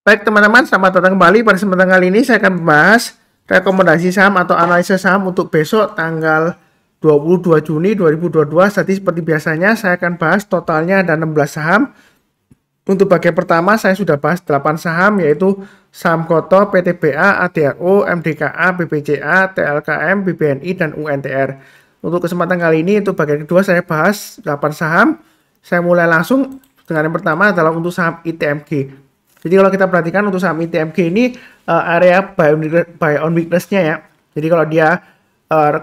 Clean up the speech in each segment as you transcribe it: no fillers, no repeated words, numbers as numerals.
Baik teman-teman, selamat datang kembali. Pada kesempatan kali ini saya akan membahas rekomendasi saham atau analisa saham untuk besok tanggal 22 Juni 2022. Jadi seperti biasanya saya akan bahas totalnya ada 16 saham. Untuk bagian pertama saya sudah bahas 8 saham, yaitu saham Koto, PTBA, ADAO, MDKA, BBCA, TLKM, BBNI, dan UNTR. Untuk kesempatan kali ini untuk bagian kedua saya bahas 8 saham. Saya mulai langsung dengan yang pertama adalah untuk saham ITMG. Jadi kalau kita perhatikan untuk saham ITMG ini area buy on weakness-nya ya. Jadi kalau dia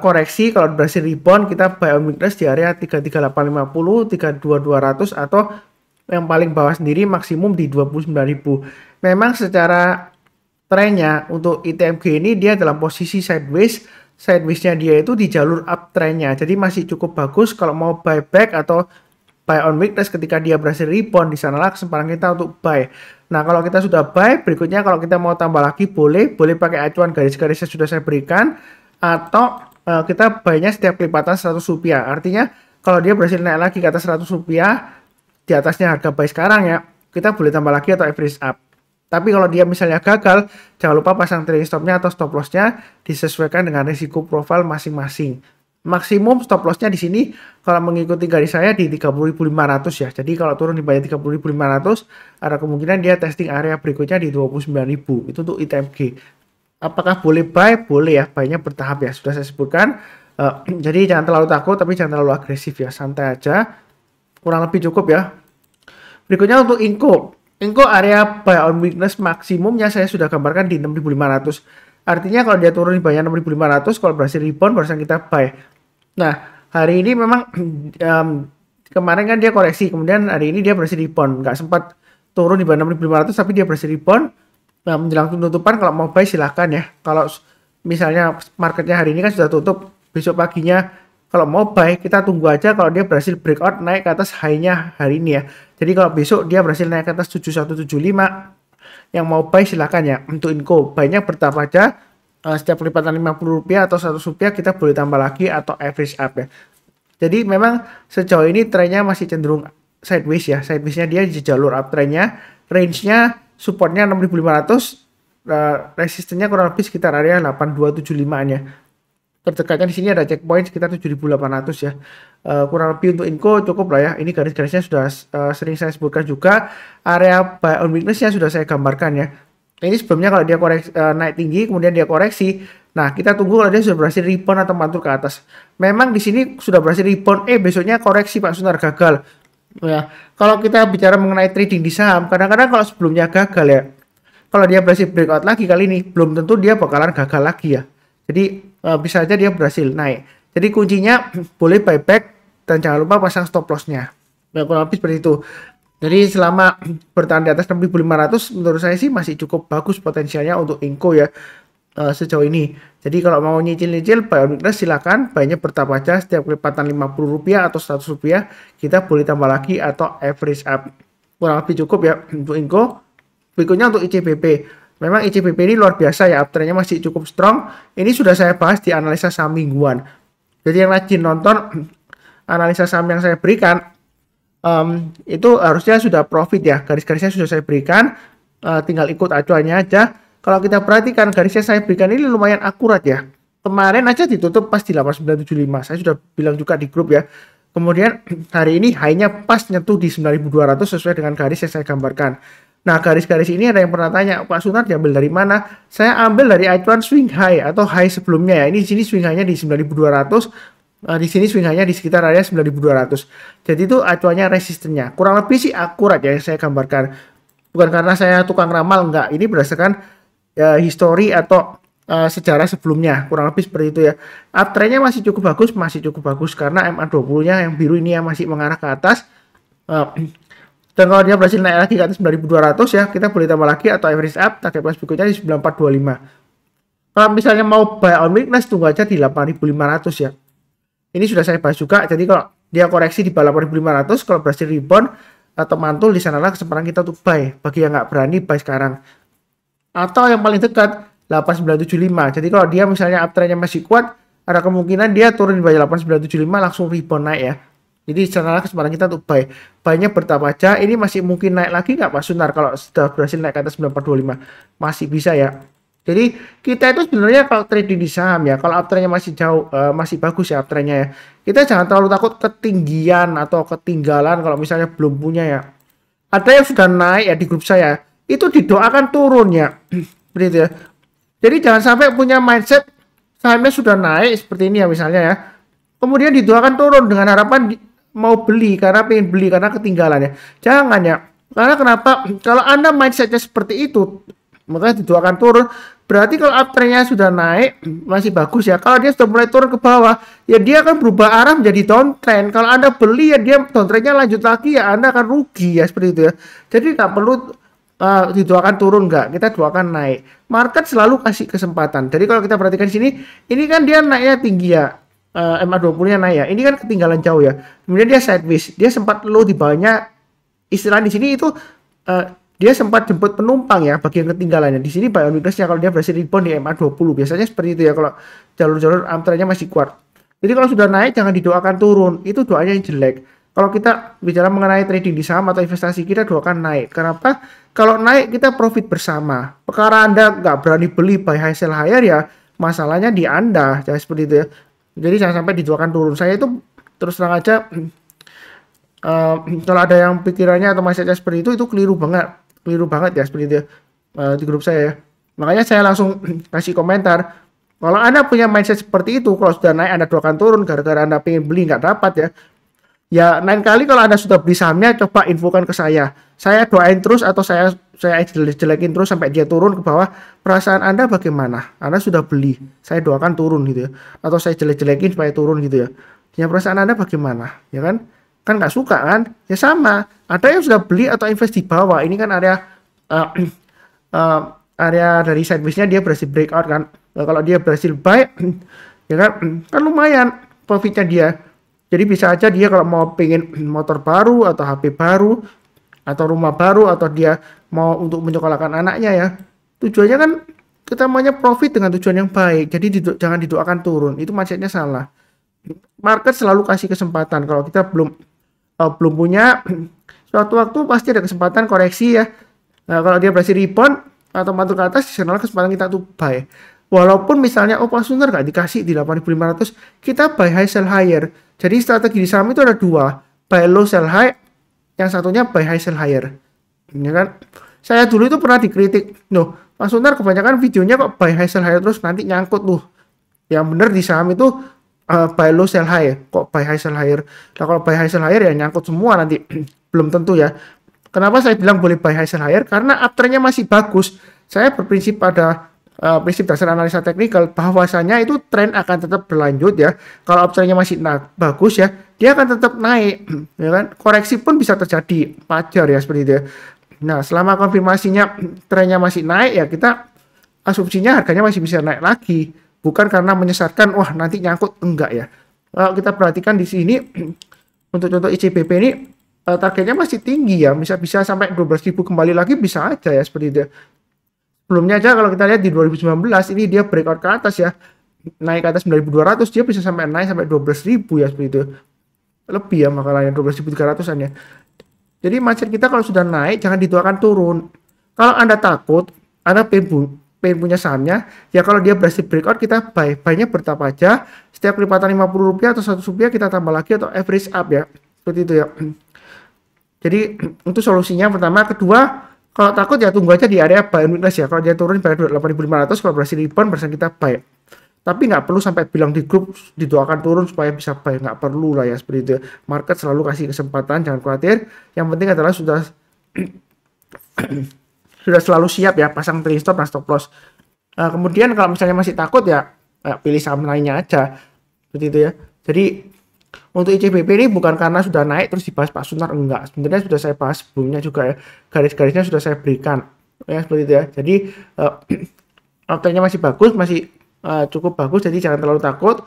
koreksi, kalau berhasil rebound, kita buy on weakness di area 33850, 32200 atau yang paling bawah sendiri maksimum di 29.000. Memang secara trennya untuk ITMG ini dia dalam posisi sideways. Sideways-nya dia itu di jalur uptrendnya. Jadi masih cukup bagus kalau mau buyback atau buy on weakness. Ketika dia berhasil rebound, di sanalah kesempatan kita untuk buy. Nah, kalau kita sudah buy, berikutnya kalau kita mau tambah lagi boleh pakai acuan garis-garis yang sudah saya berikan, atau kita buy-nya setiap kelipatan 100 rupiah. Artinya kalau dia berhasil naik lagi ke atas 100 rupiah, di atasnya harga buy sekarang ya, kita boleh tambah lagi atau average up. Tapi kalau dia misalnya gagal, jangan lupa pasang trailing stop-nya atau stop loss-nya disesuaikan dengan risiko profil masing-masing. Maksimum stop loss-nya di sini kalau mengikuti garis saya di 30.500 ya. Jadi kalau turun di bawah 30.500 ada kemungkinan dia testing area berikutnya di 29.000. Itu untuk ITMG. Apakah boleh buy? Boleh ya, buy-nya bertahap ya. Sudah saya sebutkan. Jadi jangan terlalu takut tapi jangan terlalu agresif ya. Santai aja. Kurang lebih cukup ya. Berikutnya untuk Inco. Inco area buy on weakness maksimumnya saya sudah gambarkan di 6.500. Artinya kalau dia turun di bawah 6.500, kalau berhasil rebound barusan kita buy. Nah, hari ini memang kemarin kan dia koreksi, kemudian hari ini dia berhasil rebound. Nggak sempat turun di bawah 6.500, tapi dia berhasil rebound. Nah, menjelang penutupan kalau mau buy silahkan ya. Kalau misalnya marketnya hari ini kan sudah tutup, besok paginya kalau mau buy kita tunggu aja kalau dia berhasil breakout naik ke atas high-nya hari ini ya. Jadi kalau besok dia berhasil naik ke atas 7175, yang mau buy silakan ya. Untuk Inco buy-nya bertahap aja, setiap kelipatan Rp50 atau Rp100 kita boleh tambah lagi atau average up ya. Jadi memang sejauh ini trennya masih cenderung sideways ya. Sideways-nya dia di jalur uptrendnya, range-nya supportnya 6.500, resistennya kurang lebih sekitar area 8275-nya. Terdekatnya di sini ada checkpoint sekitar 7.800 ya. Kurang lebih untuk Inco cukup lah ya. Ini garis-garisnya sudah sering saya sebutkan juga. Area buy on weakness-nya sudah saya gambarkan ya. Ini sebelumnya kalau dia koreksi, naik tinggi kemudian dia koreksi. Nah, kita tunggu kalau dia sudah berhasil rebound atau mantul ke atas. Memang di sini sudah berhasil rebound, besoknya koreksi Pak Sunar gagal. Ya, kalau kita bicara mengenai trading di saham, kadang-kadang kalau sebelumnya gagal ya, kalau dia berhasil breakout lagi kali ini, belum tentu dia bakalan gagal lagi ya. Jadi bisa aja dia berhasil naik. Jadi kuncinya boleh buyback dan jangan lupa pasang stop loss-nya. Nah, kurang lebih seperti itu. Jadi selama bertahan di atas 6.500 menurut saya sih masih cukup bagus potensialnya untuk Inco ya sejauh ini. Jadi kalau mau nyicil-nyicil buy on weakness silakan, buy-nya bertahap aja setiap kelipatan Rp50 atau Rp100 kita boleh tambah lagi atau average up. Kurang lebih cukup ya untuk Inco. Berikutnya untuk ICBP. Memang ICBP ini luar biasa ya, uptrendnya masih cukup strong. Ini sudah saya bahas di analisa saham mingguan. Jadi yang rajin nonton analisa saham yang saya berikan, itu harusnya sudah profit ya. Garis-garisnya sudah saya berikan, tinggal ikut acuannya aja. Kalau kita perhatikan garisnya saya berikan ini lumayan akurat ya. Kemarin aja ditutup pas di 8975. Saya sudah bilang juga di grup ya. Kemudian hari ini high-nya pas nyentuh di 9200 sesuai dengan garis yang saya gambarkan. Nah, garis-garis ini ada yang pernah tanya, Pak Sunar diambil dari mana? Saya ambil dari acuan swing high atau high sebelumnya ya. Ini di sini swing high-nya di 9200, di sini swing high-nya di sekitar area 9200. Jadi itu acuannya resistennya. Kurang lebih sih akurat ya yang saya gambarkan. Bukan karena saya tukang ramal, enggak. Ini berdasarkan histori atau sejarah sebelumnya. Kurang lebih seperti itu ya. Uptrendnya masih cukup bagus karena MA20-nya yang biru ini yang masih mengarah ke atas. Dan kalau dia berhasil naik lagi ke atas 9.200 ya, kita boleh tambah lagi atau average up, target price berikutnya di 9425. Kalau misalnya mau buy on weakness, tunggu aja di 8.500 ya. Ini sudah saya bahas juga, jadi kalau dia koreksi di bawah 8.500, kalau berhasil rebound atau mantul, di sanalah kesempatan kita untuk buy. Bagi yang nggak berani, buy sekarang. Atau yang paling dekat, 8975. Jadi kalau dia misalnya uptrendnya masih kuat, ada kemungkinan dia turun di bawah 8975 langsung rebound naik ya. Jadi secara kesempatan kita untuk buy. Buy-nya bertambah aja. Ini masih mungkin naik lagi nggak Pak Sunar kalau sudah berhasil naik ke atas 9425? Masih bisa ya. Jadi kita itu sebenarnya kalau trading di saham ya, kalau uptrendnya masih jauh, masih bagus ya uptrendnya ya. Kita jangan terlalu takut ketinggian atau ketinggalan kalau misalnya belum punya ya. Ada yang sudah naik ya di grup saya, itu didoakan turun ya. Seperti itu ya. Jadi jangan sampai punya mindset sahamnya sudah naik seperti ini ya misalnya ya. Kemudian didoakan turun dengan harapan mau beli karena pengen beli karena ketinggalan ya. Jangan ya. Karena kenapa? Kalau Anda mindsetnya seperti itu, maka didoakan turun. Berarti kalau uptrendnya sudah naik masih bagus ya. Kalau dia sudah mulai turun ke bawah, ya dia akan berubah arah menjadi downtrend. Kalau Anda beli ya dia downtrendnya lanjut lagi ya Anda akan rugi ya seperti itu ya. Jadi nggak perlu didoakan turun, nggak, kita doakan naik. Market selalu kasih kesempatan. Jadi kalau kita perhatikan di sini, ini kan dia naiknya tinggi ya. MA20 nya naik ya. Ini kan ketinggalan jauh ya. Kemudian dia sideways. Dia sempat low di bawahnya. Istilah di sini itu dia sempat jemput penumpang ya bagian ketinggalannya. Di sini buy on weakness-nya kalau dia berhasil rebound di MA20 biasanya seperti itu ya kalau jalur-jalur uptrend-nya masih kuat. Jadi kalau sudah naik jangan didoakan turun. Itu doanya yang jelek. Kalau kita bicara mengenai trading di saham atau investasi, kita doakan naik. Kenapa? Kalau naik kita profit bersama. Perkara Anda nggak berani beli buy high sell higher ya masalahnya di Anda. Ya seperti itu ya. Jadi jangan sampai didoakan turun. Saya itu terus terang aja kalau ada yang pikirannya atau mindsetnya seperti itu keliru banget ya seperti itu ya, di grup saya ya. Makanya saya langsung kasih komentar. Kalau Anda punya mindset seperti itu, kalau sudah naik Anda doakan turun gara-gara Anda pengen beli nggak dapat ya. Ya lain kali kalau Anda sudah beli sahamnya coba infokan ke saya. Saya doain terus atau saya jelekin terus sampai dia turun ke bawah. Perasaan Anda bagaimana? Anda sudah beli, saya doakan turun gitu ya. Atau saya jelek-jelekin supaya turun gitu ya. Ya perasaan Anda bagaimana? Ya kan? Kan nggak suka kan? Ya sama. Ada yang sudah beli atau invest di bawah. Ini kan area area dari sideways-nya dia berhasil breakout kan. Nah, kalau dia berhasil buy ya kan lumayan profitnya dia. Jadi bisa aja dia kalau mau pengen motor baru atau HP baru atau rumah baru atau dia mau untuk menyekolahkan anaknya ya. Tujuannya kan kita maunya profit dengan tujuan yang baik. Jadi jangan didoakan turun. Itu mindsetnya salah. Market selalu kasih kesempatan. Kalau kita belum punya, suatu waktu pasti ada kesempatan koreksi ya. Nah, kalau dia berhasil rebound atau mantul ke atas, disanalah kesempatan kita untuk buy. Walaupun misalnya Pak Sunar nggak dikasih di 8.500, kita buy high sell higher. Jadi strategi di saham itu ada dua, buy low sell high, yang satunya buy high sell higher. Ya kan? Saya dulu itu pernah dikritik, loh Pak Sunar kebanyakan videonya kok buy high sell higher terus nanti nyangkut tuh. Yang benar di saham itu buy low sell high, kok buy high sell higher. Nah kalau buy high sell higher ya nyangkut semua nanti. Belum tentu ya. Kenapa saya bilang boleh buy high sell higher? Karena uptrendnya masih bagus. Saya berprinsip pada prinsip dasar analisa teknikal bahwasanya itu tren akan tetap berlanjut ya. Kalau uptrendnya masih bagus ya, dia akan tetap naik ya kan. Koreksi pun bisa terjadi, wajar ya seperti itu ya. Nah, selama konfirmasinya trennya masih naik ya kita asumsinya harganya masih bisa naik lagi. Bukan karena menyesatkan wah nanti nyangkut, enggak ya. Kalau kita perhatikan di sini untuk contoh ICBP ini targetnya masih tinggi ya, bisa sampai 12.000 kembali lagi bisa aja ya seperti itu ya. Sebelumnya aja kalau kita lihat di 2019 ini dia breakout ke atas ya. Naik ke atas 9.200 dia bisa sampai naik sampai 12.000 ya seperti itu. Lebih ya makalahnya 12.300-an ya. Jadi mindset kita kalau sudah naik jangan dituakan turun. Kalau Anda takut, Anda pengen punya sahamnya, ya kalau dia berhasil breakout kita buy. Buy-nya bertahap aja. Setiap kelipatan Rp50 atau Rp100 kita tambah lagi atau average up ya. Seperti itu ya. Jadi untuk solusinya pertama, kedua kalau takut ya tunggu aja di area buy and weakness ya. Kalau dia turun pada 8.500 kalau berhasil rebound berarti kita buy. Tapi nggak perlu sampai bilang di grup didoakan turun supaya bisa buy, nggak perlu lah ya seperti itu. Market selalu kasih kesempatan, jangan khawatir. Yang penting adalah sudah sudah selalu siap ya pasang trailing stop dan stop loss. Kemudian kalau misalnya masih takut ya pilih saham lainnya aja seperti itu ya. Jadi untuk ICBP ini bukan karena sudah naik terus dibahas Pak Sunar, enggak. Sebenarnya sudah saya bahas sebelumnya juga ya. Garis-garisnya sudah saya berikan. Ya seperti itu ya. Jadi uptrendnya masih bagus, masih cukup bagus, jadi jangan terlalu takut.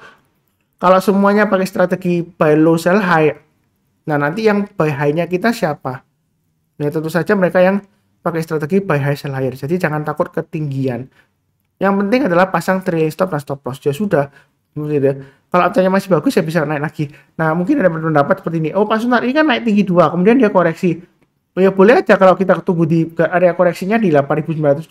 Kalau semuanya pakai strategi buy low sell high, nah nanti yang buy high-nya kita siapa? Ya tentu saja mereka yang pakai strategi buy high sell higher. Jadi jangan takut ketinggian. Yang penting adalah pasang trailing stop dan stop loss. Ya sudah, Gitu ya. Kalau uptrendnya masih bagus ya bisa naik lagi. Nah, mungkin ada pendapat seperti ini. Oh, Pak Sunar ini kan naik tinggi 2, kemudian dia koreksi. Oh ya boleh aja kalau kita tunggu di area koreksinya di 8.975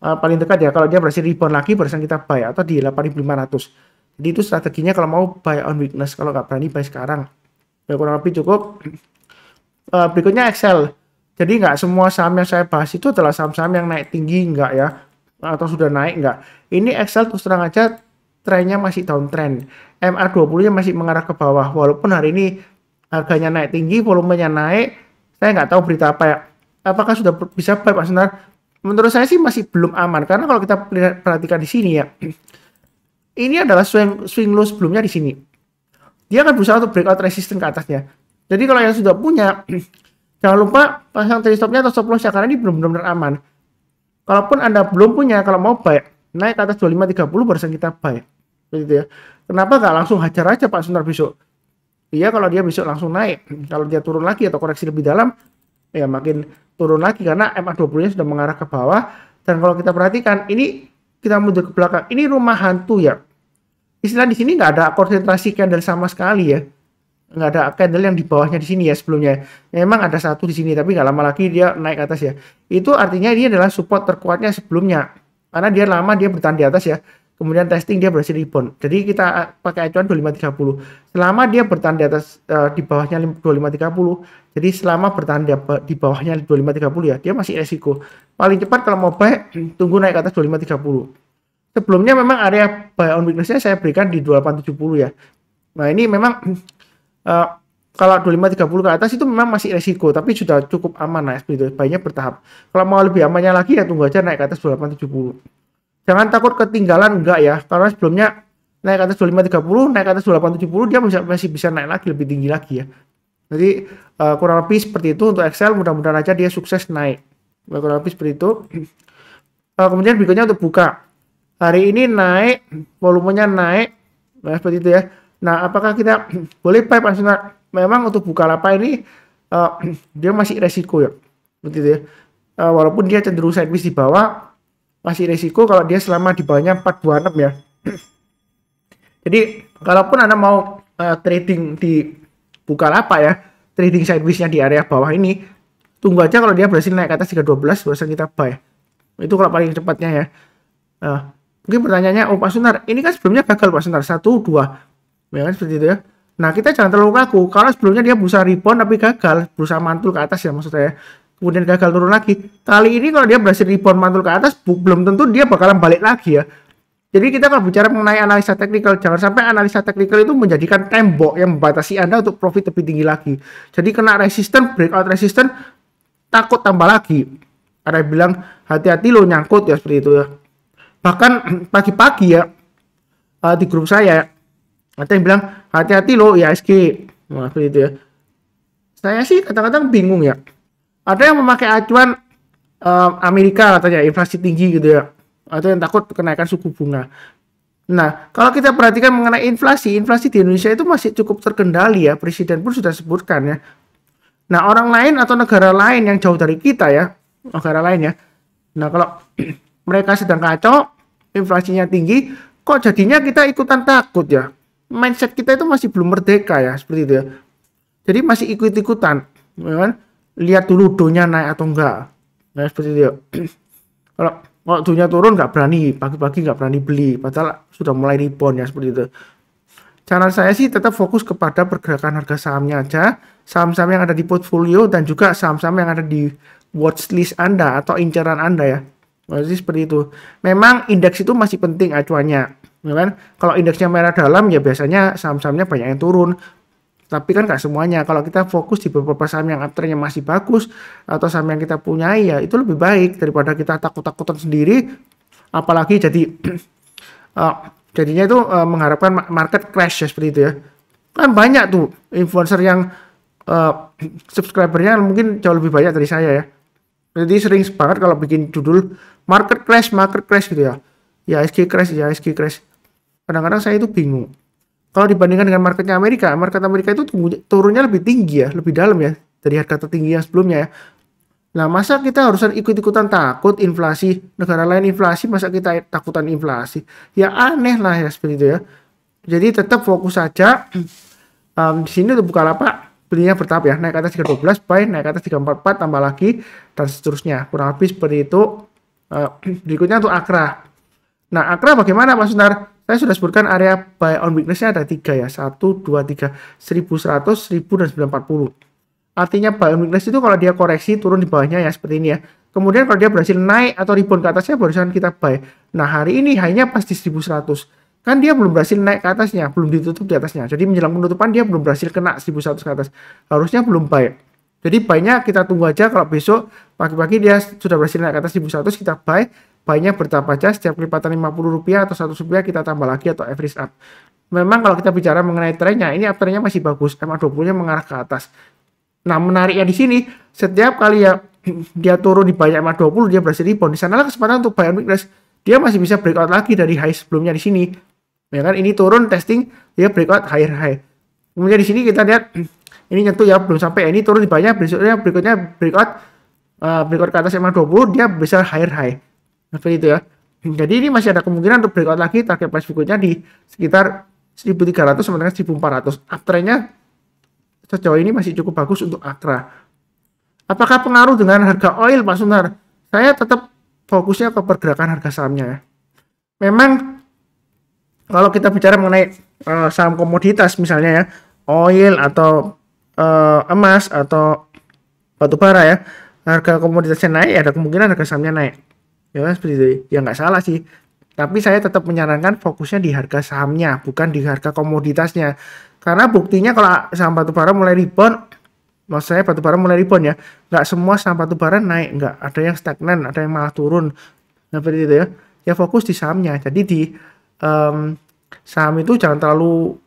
paling dekat ya. Kalau dia berhasil rebound lagi barusan kita buy atau di 8.500. Jadi itu strateginya kalau mau buy on weakness, kalau nggak berani buy sekarang. Ya kurang lebih cukup. Berikutnya Excel. Jadi nggak semua saham yang saya bahas itu adalah saham-saham yang naik tinggi, nggak ya, atau sudah naik, nggak. Ini Excel terus terang aja trennya masih downtrend. MA20-nya masih mengarah ke bawah. Walaupun hari ini harganya naik tinggi, volumenya naik, saya nggak tahu berita apa ya. Apakah sudah bisa buy Pak Sunar? Menurut saya sih masih belum aman. Karena kalau kita perhatikan di sini ya, ini adalah swing low sebelumnya di sini. Dia akan berusaha untuk breakout resistance ke atasnya. Jadi kalau yang sudah punya, jangan lupa pasang trade stopnya atau stop loss ya, karena ini belum benar-benar aman. Kalaupun Anda belum punya, kalau mau buy, naik ke atas 25.30 barusan kita buy. Begitu ya. Kenapa nggak langsung hajar aja Pak Sunar besok? Iya, kalau dia besok langsung naik. Kalau dia turun lagi atau koreksi lebih dalam, ya makin turun lagi karena MA20-nya sudah mengarah ke bawah. Dan kalau kita perhatikan, ini kita mundur ke belakang. Ini rumah hantu ya. Istilah di sini nggak ada konsentrasi candle sama sekali ya. Nggak ada candle yang di bawahnya di sini ya sebelumnya. Memang ada satu di sini, tapi nggak lama lagi dia naik ke atas ya. Itu artinya dia adalah support terkuatnya sebelumnya. Karena dia lama dia bertahan di atas ya. Kemudian testing dia berhasil rebound. Jadi kita pakai acuan 2530. Selama dia bertahan di atas di bawahnya 2530. Jadi selama bertahan di bawahnya 2530 ya, dia masih resiko. Paling cepat kalau mau buy tunggu naik ke atas 2530. Sebelumnya memang area buy on weakness-nya saya berikan di 2870 ya. Nah, ini memang kalau 2530 ke atas itu memang masih resiko, tapi sudah cukup aman nah, seperti itu. Buy-nya bertahap. Kalau mau lebih amannya lagi ya tunggu aja naik ke atas 2870. Jangan takut ketinggalan, enggak ya, karena sebelumnya naik ke atas 2530, naik ke atas 2870 dia masih bisa naik lagi lebih tinggi lagi ya. Jadi kurang lebih seperti itu untuk Excel, mudah-mudahan aja dia sukses naik. Kurang lebih seperti itu. Kemudian berikutnya untuk buka. Hari ini naik, volumenya naik, nah seperti itu ya. Nah, apakah kita boleh buy Pak Sunar? Memang untuk Bukalapak ini dia masih resiko ya, seperti itu ya. Walaupun dia cenderung sideways di bawah, masih resiko kalau dia selama di bawahnya 426 ya. Jadi kalaupun Anda mau trading di Bukalapak ya, trading sideways-nya di area bawah ini, tunggu aja kalau dia berhasil naik ke atas 312 barusan kita buy. Itu kalau paling cepatnya ya. Mungkin pertanyaannya, oh Pak Sunar, ini kan sebelumnya gagal Pak Sunar 1 2. Ya kan seperti itu ya. Nah, kita jangan terlalu kaku karena sebelumnya dia berusaha rebound tapi gagal, berusaha mantul ke atas ya maksud saya. Kemudian gagal turun lagi. Kali ini kalau dia berhasil rebound mantul ke atas, belum tentu dia bakalan balik lagi ya. Jadi kita kalau bicara mengenai analisa teknikal, jangan sampai analisa teknikal itu menjadikan tembok yang membatasi Anda untuk profit lebih tinggi lagi. Jadi kena resisten, breakout resisten, takut tambah lagi. Ada yang bilang hati-hati lo nyangkut ya seperti itu ya. Bahkan pagi-pagi ya di grup saya ada yang bilang hati-hati lo IHSG. Nah, seperti itu ya. Saya sih kadang-kadang bingung ya. Ada yang memakai acuan Amerika katanya inflasi tinggi gitu ya. Atau yang takut kenaikan suku bunga. Nah, kalau kita perhatikan mengenai inflasi di Indonesia itu masih cukup terkendali ya. Presiden pun sudah sebutkan ya. Nah, orang lain atau negara lain yang jauh dari kita ya, negara lain ya. Nah, kalau mereka sedang kacau, inflasinya tinggi, kok jadinya kita ikutan takut ya. Mindset kita itu masih belum merdeka ya, seperti itu ya. Jadi masih ikut-ikutan, ya kan? Lihat dulu donya naik atau enggak. Nah, seperti itu ya. Kalau donya turun nggak berani, pagi-pagi nggak berani beli, padahal sudah mulai rebound ya, seperti itu. Cara saya sih tetap fokus kepada pergerakan harga sahamnya aja, saham-saham yang ada di portfolio dan juga saham-saham yang ada di watchlist Anda atau incaran Anda ya. Jadi seperti itu. Memang indeks itu masih penting acuannya, ya kan? Kalau indeksnya merah dalam ya biasanya saham-sahamnya banyak yang turun. Tapi kan nggak semuanya. Kalau kita fokus di beberapa saham yang uptrendnya masih bagus atau saham yang kita punyai ya itu lebih baik daripada kita takut-takutan sendiri. Apalagi jadinya itu mengharapkan market crash ya seperti itu ya. Kan banyak tuh influencer yang subscribernya mungkin jauh lebih banyak dari saya ya. Jadi sering banget kalau bikin judul market crash gitu ya. Ya IHSG crash. Kadang-kadang saya itu bingung. Kalau dibandingkan dengan market Amerika itu turunnya lebih tinggi ya, lebih dalam ya dari harga tertinggi yang sebelumnya ya. Nah, masa kita harus ikut-ikutan takut inflasi, negara lain inflasi, masa kita takutan inflasi? Ya aneh lah ya seperti itu ya. Jadi tetap fokus saja. Di sini untuk Bukalapak belinya bertahap ya, naik ke atas 312, buy, naik ke atas 344, tambah lagi, dan seterusnya. Kurang lebih seperti itu. Berikutnya untuk Akra. Nah, Akra bagaimana Pak Sunar? Saya sudah sebutkan area buy on weakness-nya ada 3 ya, 1, 2, 3, 1100, 1000, dan 940. Artinya buy on weakness itu kalau dia koreksi turun di bawahnya ya seperti ini ya. Kemudian kalau dia berhasil naik atau rebound ke atasnya barusan kita buy. Nah, hari ini hanya pas di 1100. Kan dia belum berhasil naik ke atasnya, belum ditutup di atasnya. Jadi menjelang penutupan dia belum berhasil kena 1100 ke atas. Harusnya belum buy. Jadi buy-nya kita tunggu aja kalau besok pagi-pagi dia sudah berhasil naik ke atas 1100 kita buy. Buy-nya bertahap aja, setiap kelipatan Rp50 atau Rp100 kita tambah lagi atau average up. Memang kalau kita bicara mengenai trennya, ini uptrendnya masih bagus. MA20-nya mengarah ke atas. Nah, menariknya di sini, setiap kali ya dia turun di banyak MA20, dia berhasil rebound. Di sanalah kesempatan untuk buy on weakness. Dia masih bisa breakout lagi dari high sebelumnya di sini. Ya kan, ini turun testing, dia breakout higher high. Kemudian di sini kita lihat ini nyentuh ya, belum sampai. Ini turun di banyak, berikutnya breakout ke atas MA20, dia bisa higher high. Seperti itu ya. Jadi ini masih ada kemungkinan untuk breakout lagi, target price berikutnya di sekitar 1300 sampai dengan 1400. Uptrendnya sejauh ini masih cukup bagus untuk Akra. Apakah pengaruh dengan harga oil Pak Sunar? Saya tetap fokusnya ke pergerakan harga sahamnya. Memang kalau kita bicara mengenai saham komoditas misalnya ya, oil atau emas atau batu bara ya, harga komoditasnya naik, ada kemungkinan harga sahamnya naik. Ya seperti itu. Ya nggak salah sih. Tapi saya tetap menyarankan fokusnya di harga sahamnya, bukan di harga komoditasnya. Karena buktinya kalau saham batubara mulai rebound, maksud saya batubara mulai rebound ya, nggak semua saham batubara naik, nggak ada yang stagnan, ada yang malah turun. Nah, seperti itu ya. Ya fokus di sahamnya. Jadi di saham itu jangan terlalu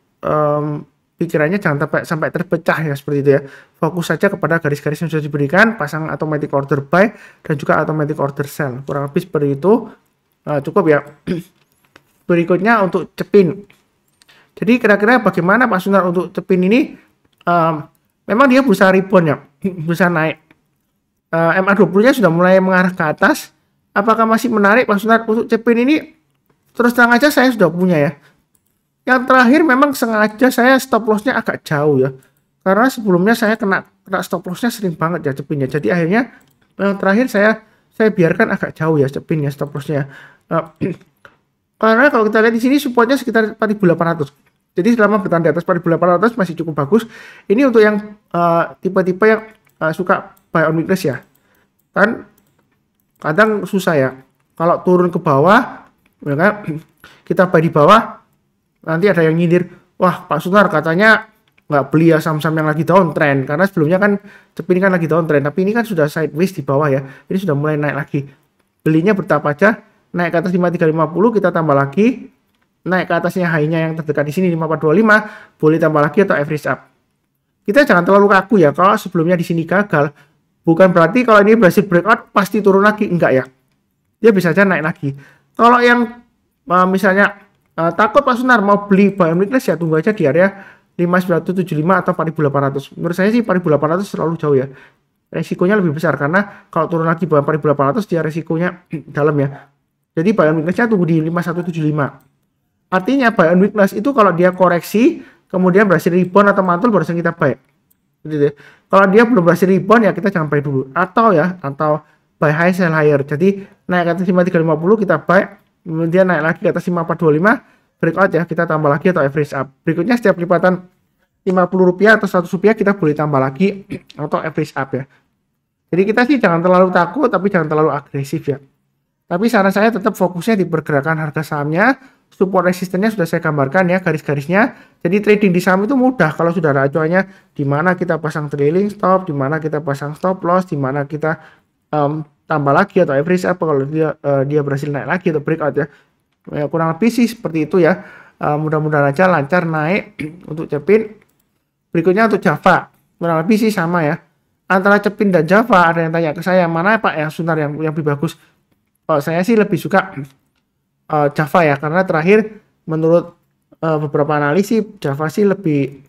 pikirannya jangan sampai terpecah ya seperti itu ya. Fokus saja kepada garis-garis yang sudah diberikan, pasang automatic order buy dan juga automatic order sell. Kurang lebih seperti itu. Cukup ya. Berikutnya untuk Cepin. Jadi kira-kira bagaimana Pak Sunar untuk Cepin ini? Memang dia berusaha rebound ya, berusaha naik. MA20-nya sudah mulai mengarah ke atas. Apakah masih menarik Pak Sunar untuk Cepin ini? Terus terang aja saya sudah punya ya. Yang terakhir memang sengaja saya stop loss-nya agak jauh ya. Karena sebelumnya saya kena stop loss-nya sering banget ya Cepin ya. Jadi akhirnya yang terakhir saya biarkan agak jauh ya Cepin ya stop loss-nya. Karena kalau kita lihat di sini supportnya sekitar 4.800. Jadi selama bertahan di atas 4.800 masih cukup bagus. Ini untuk yang tipe-tipe yang suka buy on weakness ya. Kan kadang susah ya. Kalau turun ke bawah, ya kan, kita buy di bawah, nanti ada yang nyindir, wah Pak Sunar katanya nggak beli ya saham-saham yang lagi downtrend. Karena sebelumnya kan Cepin kan lagi downtrend. Tapi ini kan sudah sideways di bawah ya. Ini sudah mulai naik lagi. Belinya bertahap aja. Naik ke atas 5350 kita tambah lagi, naik ke atasnya high-nya yang terdekat di sini 5425 boleh tambah lagi atau average up. Kita jangan terlalu kaku ya, kalau sebelumnya di sini gagal bukan berarti kalau ini berhasil breakout pasti turun lagi, enggak ya, dia bisa aja naik lagi. Kalau yang misalnya takut Pak Sunar mau beli buy on weakness ya tunggu aja di area 5975 atau 4800. Menurut saya sih 4800 terlalu jauh ya, resikonya lebih besar karena kalau turun lagi bawah 4800 dia resikonya dalam ya. Jadi buy on weakness-nya tunggu di 5175. Artinya buy on weakness itu kalau dia koreksi, kemudian berhasil rebound atau mantul barusan kita buy. Gitu. Kalau dia belum berhasil rebound ya kita jangan buy dulu. Atau buy high sell higher. Jadi naik ke atas 5350 kita buy, kemudian naik lagi ke atas 5425, breakout ya kita tambah lagi atau average up. Berikutnya setiap lipatan Rp50 atau Rp100 kita boleh tambah lagi atau average up ya. Jadi kita sih jangan terlalu takut tapi jangan terlalu agresif ya. Tapi saran saya tetap fokusnya di pergerakan harga sahamnya. Support resistennya sudah saya gambarkan ya garis-garisnya. Jadi trading di saham itu mudah kalau sudah ada acuannya di mana kita pasang trailing stop, di mana kita pasang stop loss, di mana kita tambah lagi atau average up kalau dia berhasil naik lagi atau breakout ya. Kurang lebih sih seperti itu ya. Mudah-mudahan aja lancar naik untuk Cepin. Berikutnya untuk Java. Kurang lebih sih sama ya. Antara Cepin dan Java ada yang tanya ke saya mana Pak yang Sunar yang lebih bagus. Saya sih lebih suka Java ya, karena terakhir menurut beberapa analis sih Java sih lebih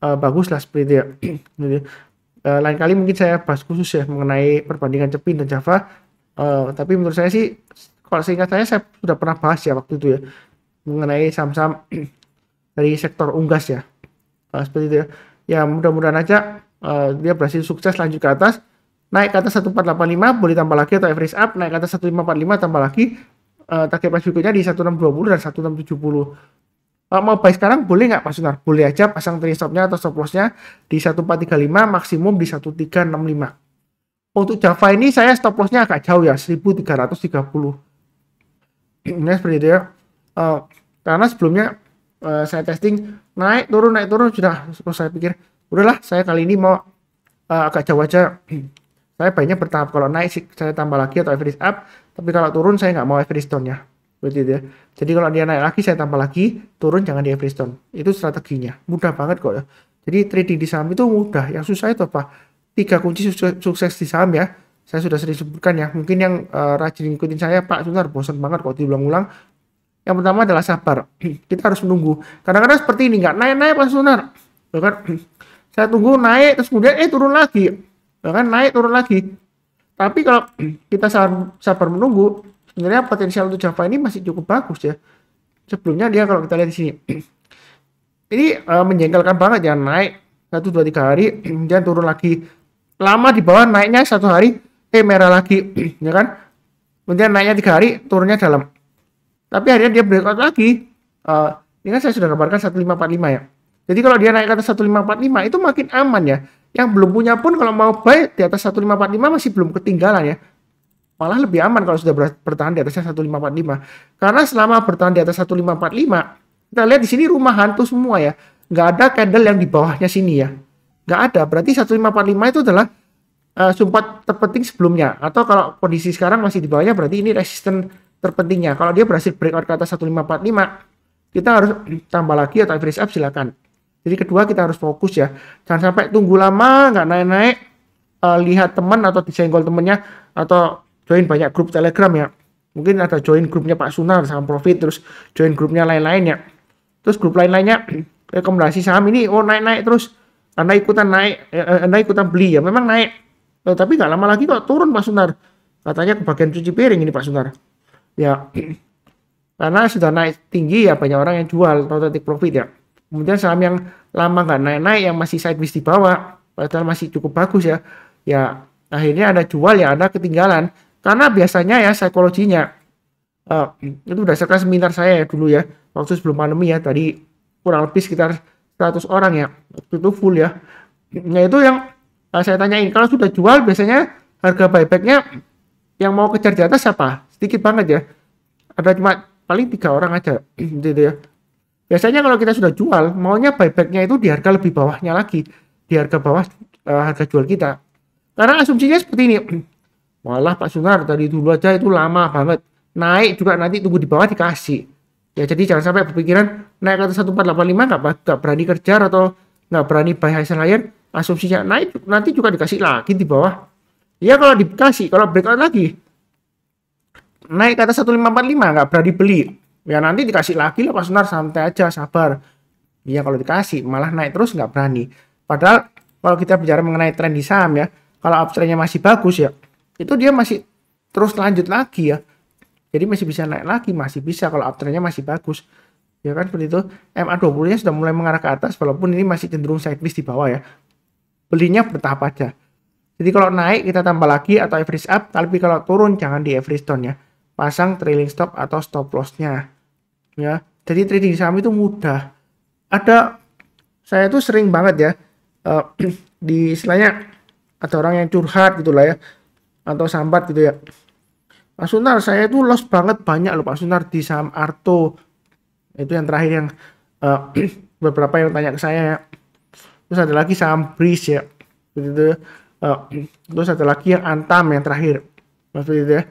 bagus lah seperti itu ya. lain kali mungkin saya bahas khusus ya mengenai perbandingan Cepin dan Java. Tapi menurut saya sih, kalau seingat saya sudah pernah bahas ya waktu itu ya mengenai saham-saham dari sektor unggas ya. Seperti itu ya. Ya mudah-mudahan aja dia berhasil sukses lanjut ke atas, naik ke atas 1485 boleh tambah lagi, atau average up naik ke atas 1545 tambah lagi, target price berikutnya di 1620 dan 1670. Mau buy sekarang boleh nggak Pak Sunar? Boleh aja, pasang trailing stopnya atau stop lossnya di 1435, maksimum di 1365. Untuk Java ini saya stop lossnya agak jauh ya, 1330. Nah seperti itu ya. Karena sebelumnya saya testing naik turun sudah, saya pikir udahlah, saya kali ini mau agak jauh aja. Saya banyak bertahap, kalau naik saya tambah lagi atau average up, tapi kalau turun saya nggak mau average down ya. Begitu ya. Jadi kalau dia naik lagi saya tambah lagi, turun jangan di average down. Itu strateginya. Mudah banget kok ya. Jadi trading di saham itu mudah. Yang susah itu apa? 3 kunci sukses di saham ya. Saya sudah sering sebutkan ya. Mungkin yang rajin ngikutin saya, Pak Sunar, bosan banget kok diulang-ulang. Yang pertama adalah sabar. Kita harus menunggu. Kadang-kadang seperti ini, nggak naik-naik Pak Sunar. Bahkan saya tunggu naik, terus kemudian turun lagi. Bahkan naik turun lagi. Tapi kalau kita sabar menunggu, sebenarnya potensial untuk Java ini masih cukup bagus ya. Sebelumnya dia kalau kita lihat di sini, ini menjengkelkan banget ya, naik 1, 2, 3 hari, kemudian turun lagi. Lama di bawah, naiknya 1 hari, merah lagi, ya kan? Kemudian naiknya 3 hari, turunnya dalam. Tapi akhirnya dia breakout lagi. Ini kan saya sudah gambarkan 1545 ya. Jadi kalau dia naik ke atas 1545 itu makin aman ya. Yang belum punya pun kalau mau buy di atas 1545 masih belum ketinggalan ya. Malah lebih aman kalau sudah bertahan di atasnya 1545. Karena selama bertahan di atas 1545, kita lihat di sini rumah hantu semua ya. Nggak ada candle yang di bawahnya sini ya. Nggak ada. Berarti 1545 itu adalah support terpenting sebelumnya. Atau kalau kondisi sekarang masih di bawahnya, berarti ini resisten terpentingnya. Kalau dia berhasil breakout ke atas 1545, kita harus tambah lagi atau average up silakan. Jadi kedua, kita harus fokus ya. Jangan sampai tunggu lama nggak naik-naik, lihat teman atau disenggol temennya, atau join banyak grup Telegram ya. Mungkin ada join grupnya Pak Sunar saham profit, terus join grupnya lain-lainnya. Terus grup lain-lainnya rekomendasi saham ini naik-naik terus. Anda ikutan naik, Anda ikutan beli ya. Memang naik. Tapi nggak lama lagi kok turun Pak Sunar. Katanya kebagian cuci piring ini Pak Sunar. Ya. Karena sudah naik tinggi ya, banyak orang yang jual atau take profit ya. Kemudian saham yang lama nggak naik-naik, yang masih sideways di bawah, padahal masih cukup bagus ya. Ya akhirnya ada jual ya, ada ketinggalan. Karena biasanya ya psikologinya, itu berdasarkan seminar saya ya dulu ya, waktu sebelum pandemi ya, tadi kurang lebih sekitar 100 orang ya, waktu itu full ya. Nah itu yang saya tanyain, kalau sudah jual biasanya harga buybacknya yang mau kejar di atas siapa? Sedikit banget ya. Ada cuma paling 3 orang aja gitu ya. Biasanya kalau kita sudah jual, maunya buybacknya itu di harga lebih bawahnya lagi, di harga bawah harga jual kita. Karena asumsinya seperti ini, malah Pak Sunar tadi dulu aja itu lama banget, naik juga nanti tunggu di bawah dikasih. Ya jadi jangan sampai berpikiran naik ke atas 1485 nggak berani kejar atau nggak berani buy high sell, asumsinya naik nanti juga dikasih lagi di bawah. Ya kalau dikasih, kalau breakout lagi naik ke atas 1545 nggak berani beli, ya nanti dikasih lagi lah Pak Sunar, santai aja, sabar. Ya kalau dikasih malah naik terus nggak berani. Padahal kalau kita bicara mengenai tren di saham ya, kalau uptrendnya masih bagus ya, itu dia masih terus lanjut lagi ya. Jadi masih bisa naik lagi, masih bisa kalau uptrendnya masih bagus. Ya kan seperti itu. MA20-nya sudah mulai mengarah ke atas walaupun ini masih cenderung sideways di bawah ya. Belinya bertahap aja. Jadi kalau naik kita tambah lagi atau average up, tapi kalau turun jangan di average down ya. Pasang trailing stop atau stop loss-nya. Ya. Jadi trading saham itu mudah. Saya tuh sering banget ya di istilahnya ada orang yang curhat gitu lah ya, atau sambat gitu ya, Pak Sunar saya itu loss banget banyak loh Pak Sunar di saham Arto. Itu yang terakhir yang beberapa yang tanya ke saya ya. Terus ada lagi saham Breeze ya gitu. Terus ada lagi yang Antam yang terakhir seperti itu ya.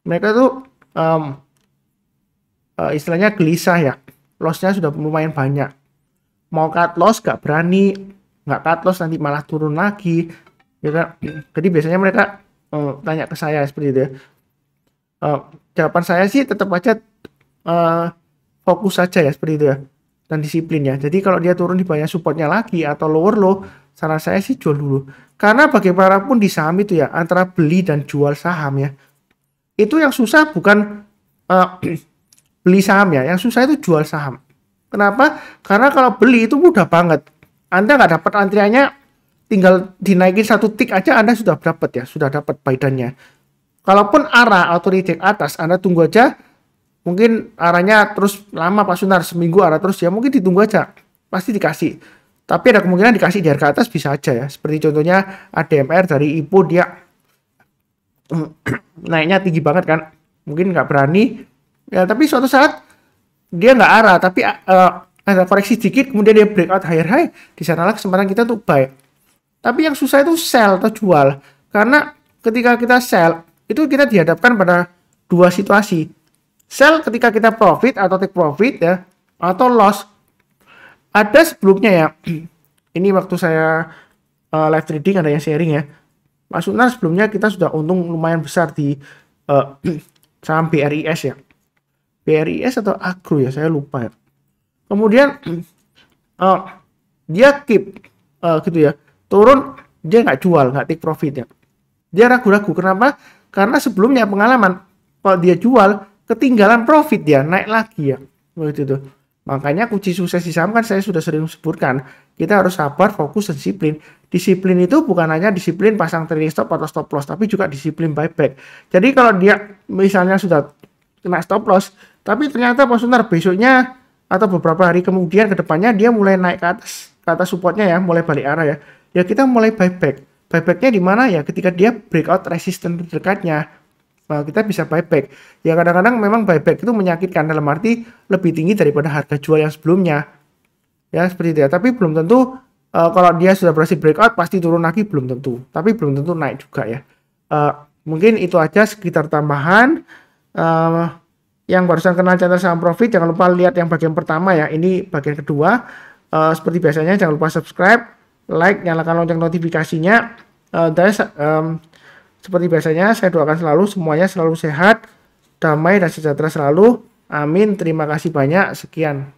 Mereka tuh istilahnya gelisah ya, lossnya sudah lumayan banyak, mau cut loss gak berani, nggak cut loss nanti malah turun lagi ya kan? Jadi biasanya mereka tanya ke saya seperti itu ya. Jawaban saya sih tetap aja fokus saja ya seperti itu ya, dan disiplin ya. Jadi kalau dia turun di banyak supportnya lagi atau lower low, saran saya sih jual dulu. Karena bagaimanapun di saham itu ya, antara beli dan jual saham ya, itu yang susah bukan beli saham ya, yang susah itu jual saham. Kenapa? Karena kalau beli itu mudah banget. Anda nggak dapat antriannya, tinggal dinaikin satu tik aja Anda sudah dapat ya, sudah dapat buy-nya. Kalaupun arah atau reject atas, Anda tunggu aja. Mungkin arahnya terus lama Pak Sunar, seminggu arah terus ya, mungkin ditunggu aja. Pasti dikasih. Tapi ada kemungkinan dikasih di harga atas bisa aja ya. Seperti contohnya ADMR dari IPO dia naiknya tinggi banget kan. Mungkin nggak berani. Ya tapi suatu saat dia nggak arah. Tapi ada koreksi sedikit. Kemudian dia breakout higher high. Di sanalah kesempatan kita untuk buy. Tapi yang susah itu sell atau jual. Karena ketika kita sell, itu kita dihadapkan pada dua situasi. Sell ketika kita profit atau take profit ya. Atau loss. Ada sebelumnya ya, ini waktu saya live trading ada yang sharing ya. Mas Sunar sebelumnya kita sudah untung lumayan besar di saham BRIS ya. BRIS atau Agro ya, saya lupa ya. Kemudian dia keep gitu ya, turun dia nggak jual, nggak take profit ya. Dia ragu-ragu, kenapa? Karena sebelumnya pengalaman, kalau dia jual, ketinggalan profit dia, naik lagi ya. Begitu tuh. Makanya kunci sukses di saham kan saya sudah sering sebutkan. Kita harus sabar, fokus, dan disiplin. Disiplin itu bukan hanya disiplin pasang trailing stop atau stop loss, tapi juga disiplin buyback. Jadi kalau dia misalnya sudah kena stop loss, tapi ternyata Pak Sunar besoknya atau beberapa hari kemudian ke depannya dia mulai naik ke atas supportnya ya, mulai balik arah ya. Ya kita mulai buyback. Buybacknya di mana ya? Ketika dia breakout resistance terdekatnya. Nah, kita bisa buyback. Ya kadang-kadang memang buyback itu menyakitkan dalam arti lebih tinggi daripada harga jual yang sebelumnya. Ya seperti itu ya. Tapi belum tentu kalau dia sudah berhasil breakout pasti turun lagi, belum tentu. Tapi belum tentu naik juga ya. Mungkin itu aja sekitar tambahan. Yang barusan kenal channel saham profit, jangan lupa lihat yang bagian pertama ya. Ini bagian kedua. Seperti biasanya jangan lupa subscribe, like, nyalakan lonceng notifikasinya. Seperti biasanya, saya doakan selalu semuanya selalu sehat, damai, dan sejahtera selalu. Amin. Terima kasih banyak. Sekian.